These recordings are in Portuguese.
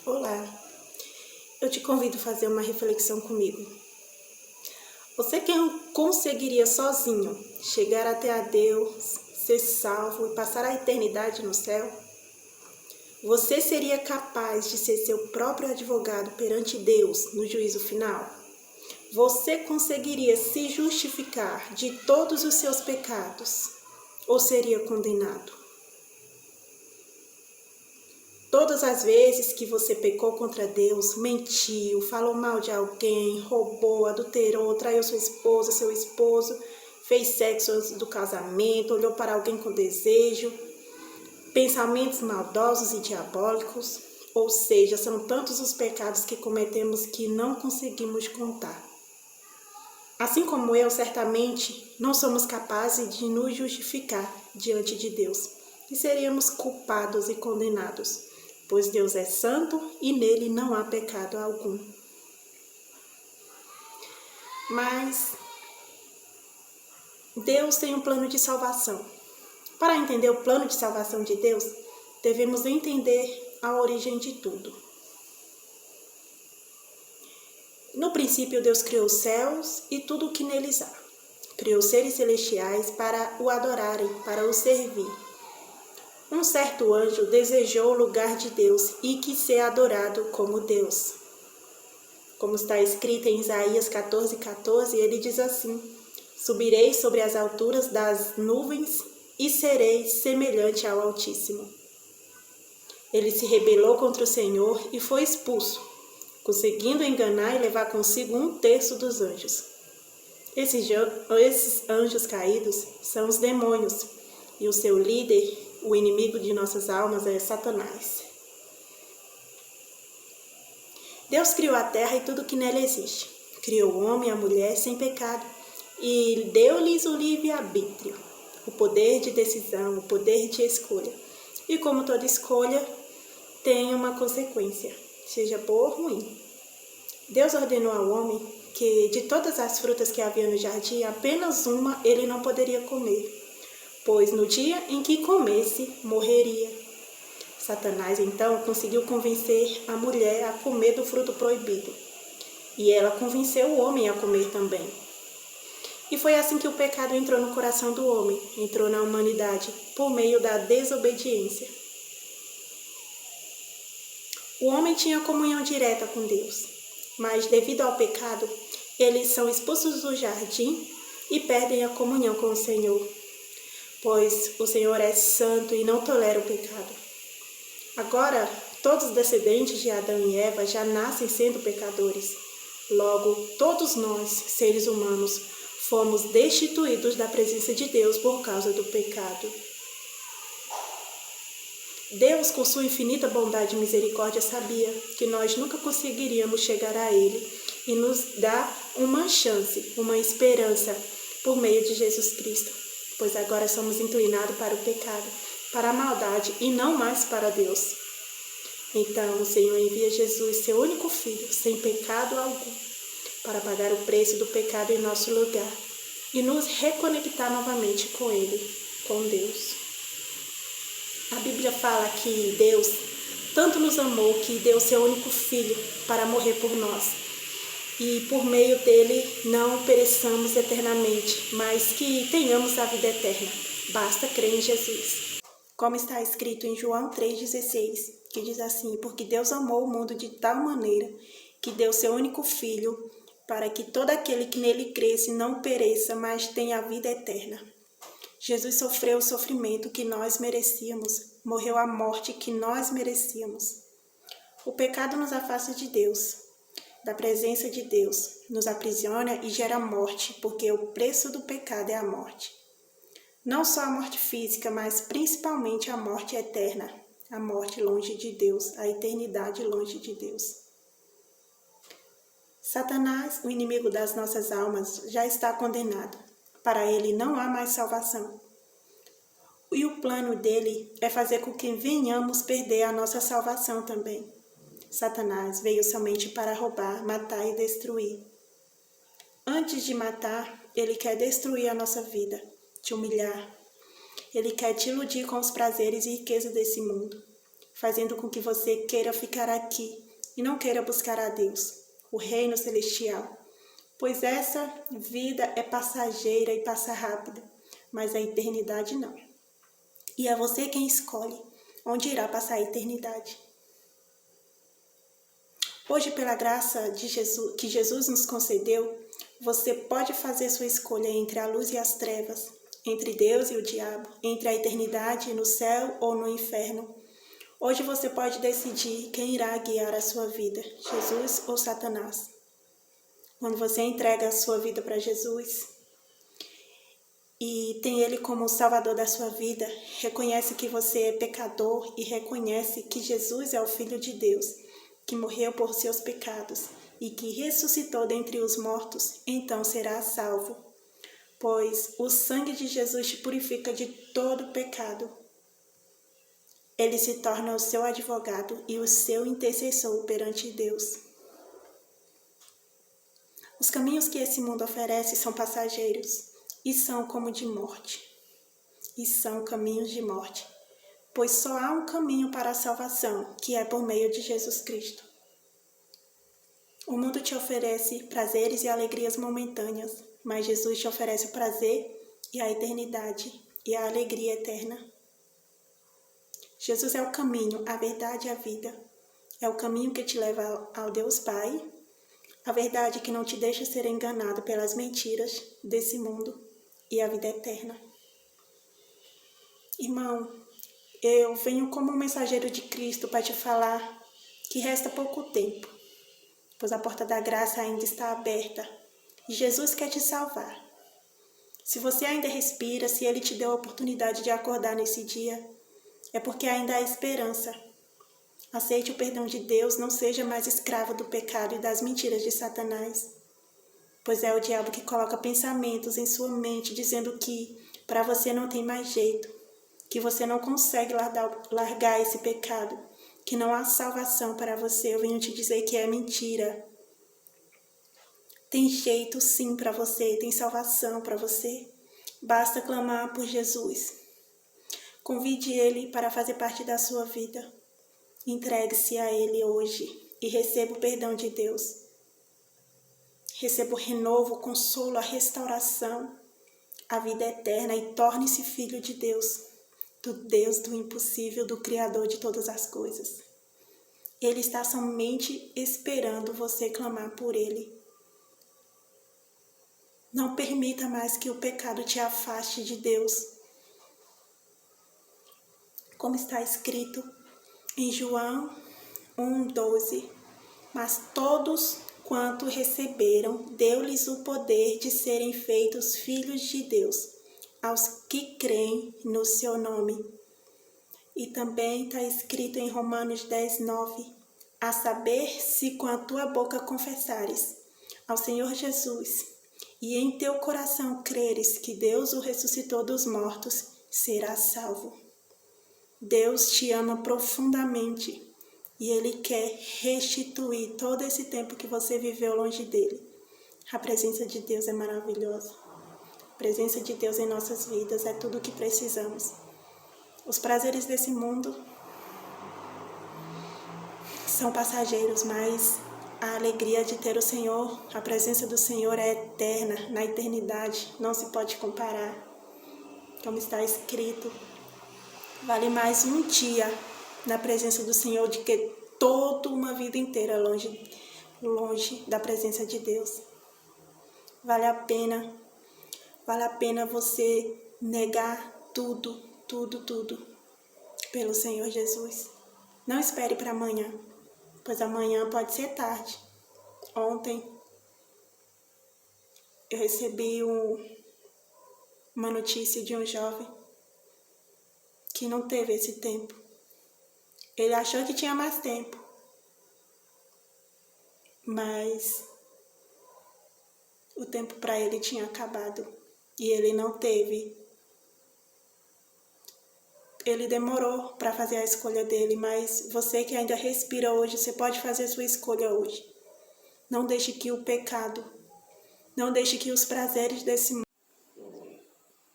Olá, eu te convido a fazer uma reflexão comigo. Você que conseguiria sozinho chegar até a Deus, ser salvo e passar a eternidade no céu? Você seria capaz de ser seu próprio advogado perante Deus no juízo final? Você conseguiria se justificar de todos os seus pecados ou seria condenado? Todas as vezes que você pecou contra Deus, mentiu, falou mal de alguém, roubou, adulterou, traiu sua esposa, seu esposo, fez sexo antes do casamento, olhou para alguém com desejo, pensamentos maldosos e diabólicos, ou seja, são tantos os pecados que cometemos que não conseguimos contar. Assim como eu, certamente, não somos capazes de nos justificar diante de Deus e seríamos culpados e condenados, pois Deus é santo e nele não há pecado algum. Mas Deus tem um plano de salvação. Para entender o plano de salvação de Deus, devemos entender a origem de tudo. No princípio, Deus criou os céus e tudo o que neles há. Criou seres celestiais para o adorarem, para o servir. Um certo anjo desejou o lugar de Deus e quis ser adorado como Deus. Como está escrito em Isaías 14:14, ele diz assim: subirei sobre as alturas das nuvens e serei semelhante ao Altíssimo. Ele se rebelou contra o Senhor e foi expulso, conseguindo enganar e levar consigo 1/3 dos anjos. Esses anjos caídos são os demônios, e o seu líder, o inimigo de nossas almas, é Satanás. Deus criou a terra e tudo que nela existe. Criou o homem e a mulher sem pecado e deu-lhes o livre-arbítrio, o poder de decisão, o poder de escolha. E como toda escolha, tem uma consequência, seja boa ou ruim. Deus ordenou ao homem que de todas as frutas que havia no jardim, apenas uma ele não poderia comer, pois no dia em que comesse, morreria. Satanás, então, conseguiu convencer a mulher a comer do fruto proibido. E ela convenceu o homem a comer também. E foi assim que o pecado entrou no coração do homem, entrou na humanidade, por meio da desobediência. O homem tinha comunhão direta com Deus, mas devido ao pecado, eles são expulsos do jardim e perdem a comunhão com o Senhor, pois o Senhor é santo e não tolera o pecado. Agora, todos os descendentes de Adão e Eva já nascem sendo pecadores. Logo, todos nós, seres humanos, fomos destituídos da presença de Deus por causa do pecado. Deus, com sua infinita bondade e misericórdia, sabia que nós nunca conseguiríamos chegar a Ele e nos dá uma chance, uma esperança por meio de Jesus Cristo, pois agora somos inclinados para o pecado, para a maldade e não mais para Deus. Então o Senhor envia Jesus, seu único filho, sem pecado algum, para pagar o preço do pecado em nosso lugar e nos reconectar novamente com Ele, com Deus. A Bíblia fala que Deus tanto nos amou que deu seu único filho para morrer por nós. E por meio dele não pereçamos eternamente, mas que tenhamos a vida eterna. Basta crer em Jesus. Como está escrito em João 3,16, que diz assim: porque Deus amou o mundo de tal maneira que deu seu único filho para que todo aquele que nele cresce não pereça, mas tenha a vida eterna. Jesus sofreu o sofrimento que nós merecíamos, morreu a morte que nós merecíamos. O pecado nos afasta de Deus, da presença de Deus, nos aprisiona e gera morte, porque o preço do pecado é a morte. Não só a morte física, mas principalmente a morte eterna, a morte longe de Deus, a eternidade longe de Deus. Satanás, o inimigo das nossas almas, já está condenado. Para ele não há mais salvação. E o plano dele é fazer com que venhamos perder a nossa salvação também. Satanás veio somente para roubar, matar e destruir. Antes de matar, ele quer destruir a nossa vida, te humilhar. Ele quer te iludir com os prazeres e riquezas desse mundo. fazendo com que você queira ficar aqui e não queira buscar a Deus, o reino celestial. Pois essa vida é passageira e passa rápido, mas a eternidade não. E é você quem escolhe onde irá passar a eternidade. Hoje, pela graça de Jesus, que Jesus nos concedeu, você pode fazer sua escolha entre a luz e as trevas, entre Deus e o diabo, entre a eternidade no céu ou no inferno. Hoje você pode decidir quem irá guiar a sua vida, Jesus ou Satanás. Quando você entrega a sua vida para Jesus e tem Ele como o Salvador da sua vida, reconhece que você é pecador e reconhece que Jesus é o Filho de Deus, que morreu por seus pecados e que ressuscitou dentre os mortos, então será salvo, pois o sangue de Jesus te purifica de todo pecado. Ele se torna o seu advogado e o seu intercessor perante Deus. Os caminhos que esse mundo oferece são passageiros e são como de morte. E são caminhos de morte, pois só há um caminho para a salvação, que é por meio de Jesus Cristo. O mundo te oferece prazeres e alegrias momentâneas, mas Jesus te oferece o prazer e a eternidade e a alegria eterna. Jesus é o caminho, a verdade e a vida. É o caminho que te leva ao Deus Pai, a verdade que não te deixa ser enganado pelas mentiras desse mundo e a vida eterna. Irmão, eu venho como um mensageiro de Cristo para te falar que resta pouco tempo, pois a porta da graça ainda está aberta e Jesus quer te salvar. Se você ainda respira, se Ele te deu a oportunidade de acordar nesse dia, é porque ainda há esperança. Aceite o perdão de Deus, não seja mais escravo do pecado e das mentiras de Satanás, pois é o diabo que coloca pensamentos em sua mente dizendo que para você não tem mais jeito, que você não consegue largar esse pecado, que não há salvação para você. Eu venho te dizer que é mentira. Tem jeito sim para você, tem salvação para você. Basta clamar por Jesus. Convide Ele para fazer parte da sua vida. Entregue-se a Ele hoje e receba o perdão de Deus. Receba o renovo, o consolo, a restauração, a vida eterna e torne-se filho de Deus do impossível, do Criador de todas as coisas. Ele está somente esperando você clamar por Ele. Não permita mais que o pecado te afaste de Deus. Como está escrito em João 1,12, mas todos quanto receberam, deu-lhes o poder de serem feitos filhos de Deus, aos que creem no seu nome. E também está escrito em Romanos 10,9, a saber, se com a tua boca confessares ao Senhor Jesus, e em teu coração creres que Deus o ressuscitou dos mortos, serás salvo. Deus te ama profundamente e Ele quer restituir todo esse tempo que você viveu longe dEle. A presença de Deus é maravilhosa. A presença de Deus em nossas vidas é tudo o que precisamos. Os prazeres desse mundo são passageiros, mas a alegria de ter o Senhor, a presença do Senhor é eterna, na eternidade, não se pode comparar. Como está escrito, vale mais um dia na presença do Senhor do que toda uma vida inteira longe da presença de Deus. Vale a pena você negar tudo pelo Senhor Jesus. Não espere para amanhã, pois amanhã pode ser tarde. Ontem eu recebi uma notícia de um jovem que não teve esse tempo. Ele achou que tinha mais tempo, mas o tempo para ele tinha acabado e ele não teve. Ele demorou para fazer a escolha dele, mas você que ainda respira hoje, você pode fazer a sua escolha hoje. Não deixe que o pecado, não deixe que os prazeres desse mundo,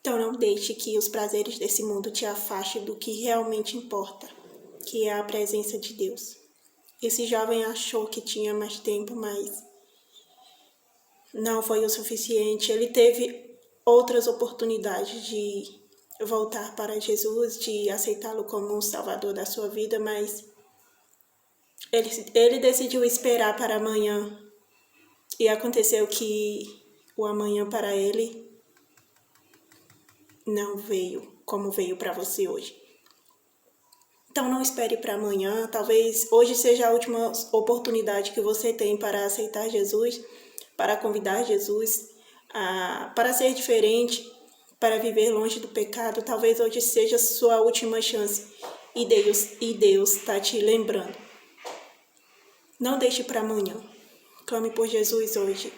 não deixe que os prazeres desse mundo te afastem do que realmente importa. que é a presença de Deus. Esse jovem achou que tinha mais tempo, mas não foi o suficiente. Ele teve outras oportunidades de voltar para Jesus, de aceitá-lo como o Salvador da sua vida, mas ele decidiu esperar para amanhã. E aconteceu que o amanhã para ele não veio como veio para você hoje. Então não espere para amanhã, talvez hoje seja a última oportunidade que você tem para aceitar Jesus, para convidar Jesus, para ser diferente, para viver longe do pecado. Talvez hoje seja a sua última chance e Deus está te lembrando. Não deixe para amanhã, clame por Jesus hoje.